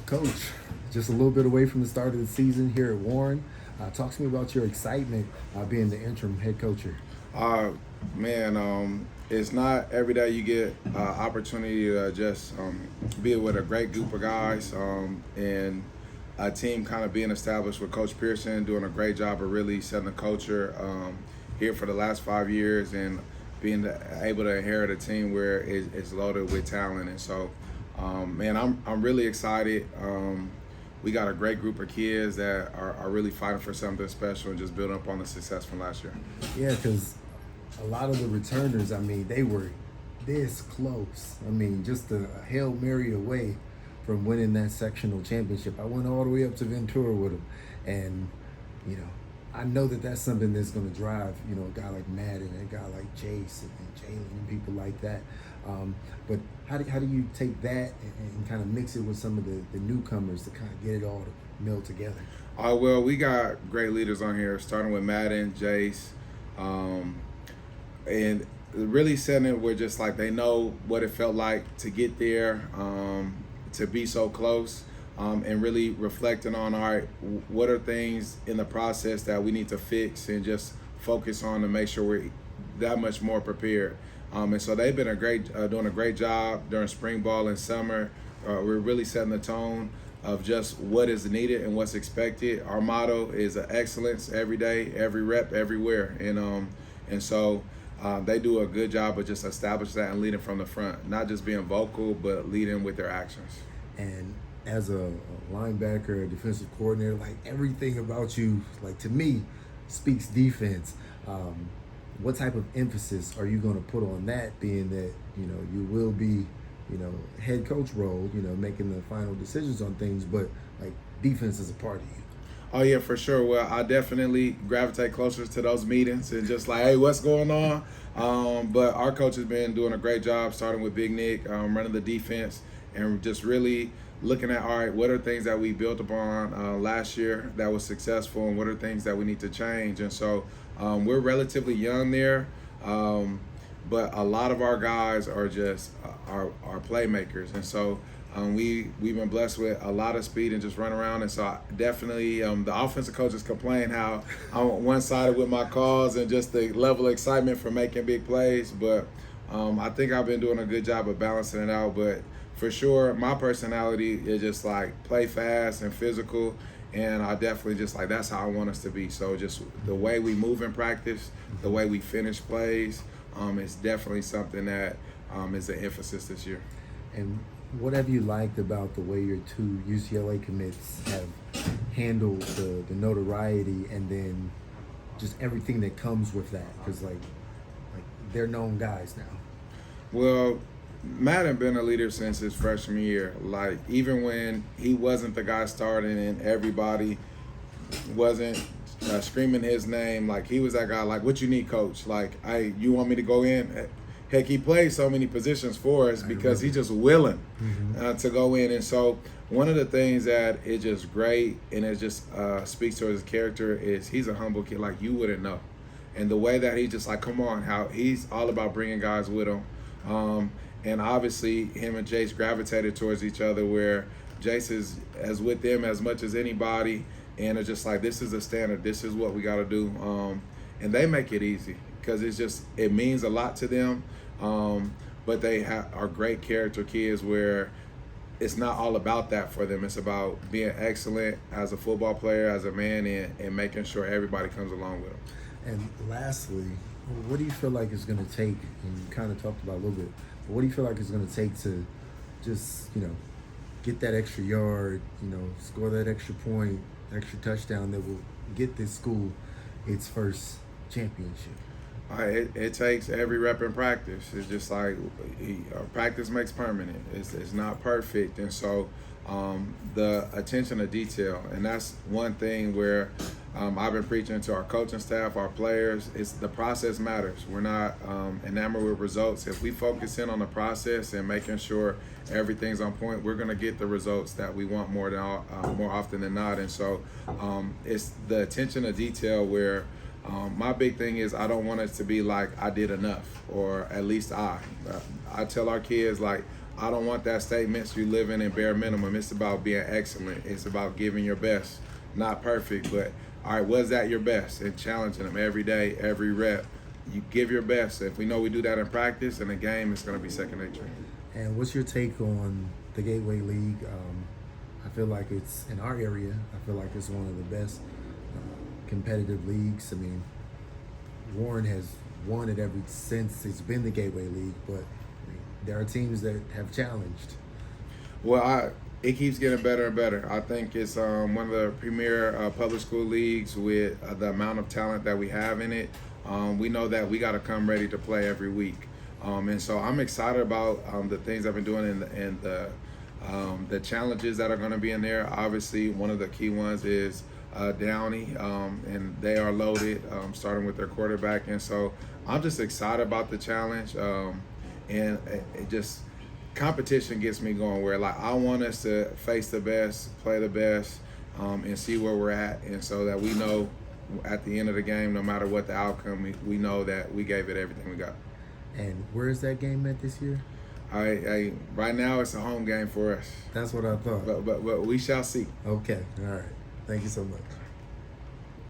Coach, just a little bit away from the start of the season here at Warren. Talk to me about your excitement being the interim head coach here. Uh, man, it's not every day you get opportunity to just be with a great group of guys and a team kind of being established with Coach Pearson doing a great job of really setting the culture here for the last 5 years and being able to inherit a team where it's loaded with talent. And so, man, I'm really excited. We got a great group of kids that are really fighting for something special and just building up on the success from last year. Yeah, because a lot of the returners, I mean, they were this close. I mean, just a Hail Mary away from winning that sectional championship. I went all the way up to Ventura with them. And, you know, I know that that's something that's going to drive, you know, a guy like Madden and a guy like Jace and Jalen and people like that. But how do you take that and kind of mix it with some of the newcomers to kind of get it all to meld together? Well, we got great leaders on here, starting with Madden, Jace, and really setting it where just like they know what it felt like to get there, to be so close, and really reflecting on, all right, what are things in the process that we need to fix and just focus on to make sure we're that much more prepared. And so they've been doing a great job during spring ball and summer. We're really setting the tone of just what is needed and what's expected. Our motto is excellence every day, every rep, everywhere. And so they do a good job of just establishing that and leading from the front, not just being vocal, but leading with their actions. And as a linebacker, a defensive coordinator, like everything about you, like to me, speaks defense. What type of emphasis are you going to put on that, being that, you know, you will be, you know, head coach role, you know, making the final decisions on things, but like defense is a part of you? Oh yeah, for sure. Well, I definitely gravitate closer to those meetings and just like, hey, what's going on? But our coach has been doing a great job, starting with Big Nick, running the defense, and just really looking at, all right, what are things that we built upon last year that was successful, and what are things that we need to change? And so we're relatively young there, but a lot of our guys are just our playmakers. And so we've been blessed with a lot of speed and just run around. And so definitely the offensive coaches complain how I'm one-sided with my calls and just the level of excitement for making big plays. But I think I've been doing a good job of balancing it out. But for sure, my personality is just like play fast and physical. And I definitely just like, that's how I want us to be. So just the way we move in practice, the way we finish plays, is definitely something that is an emphasis this year. And what have you liked about the way your two UCLA commits have handled the notoriety and then just everything that comes with that? Because like they're known guys now. Well, Matt had been a leader since his freshman year. Like, even when he wasn't the guy starting and everybody wasn't screaming his name, like, he was that guy, like, what you need, coach? Like, you want me to go in? Heck, he plays so many positions for us because he's just willing to go in. And so one of the things that is just great and it just speaks to his character is he's a humble kid like you wouldn't know. And the way that he just like, come on, how he's all about bringing guys with him. And obviously, him and Jace gravitated towards each other, where Jace is as with them as much as anybody, and it's just like, this is a standard. This is what we got to do, and they make it easy because it means a lot to them. But they are great character kids, where it's not all about that for them. It's about being excellent as a football player, as a man, and making sure everybody comes along with them. And lastly, what do you feel like it's going to take, and you kind of talked about a little bit, but what do you feel like it's going to take to just, you know, get that extra yard, you know, score that extra point, extra touchdown that will get this school its first championship? It takes every rep in practice. It's just like practice makes permanent. It's not perfect. And so the attention to detail, and that's one thing where I've been preaching to our coaching staff, our players, it's the process matters. We're not enamored with results. If we focus in on the process and making sure everything's on point, we're going to get the results that we want more often than not. And so it's the attention to detail where my big thing is I don't want it to be like I did enough, or at least I tell our kids, like, I don't want that statement. You living in bare minimum. It's about being excellent. It's about giving your best. Not perfect, but all right, was that your best? And challenging them every day, every rep. You give your best. If we know we do that in practice, in the game, it's going to be second nature. And what's your take on the Gateway League? I feel like it's, in our area, I feel like it's one of the best competitive leagues. I mean, Warren has won it ever since it's been the Gateway League, but I mean, there are teams that have challenged. Well, it keeps getting better and better. I think it's one of the premier public school leagues with the amount of talent that we have in it. We know that we got to come ready to play every week. And so I'm excited about the things I've been doing and the challenges that are going to be in there. Obviously, one of the key ones is Downey, and they are loaded, starting with their quarterback. And so I'm just excited about the challenge. And it just, competition gets me going where, like, I want us to face the best, play the best, and see where we're at. And so that we know at the end of the game, no matter what the outcome, we know that we gave it everything we got. And where is that game at this year? Right now it's a home game for us. That's what I thought. But we shall see. Okay, all right. Thank you so much.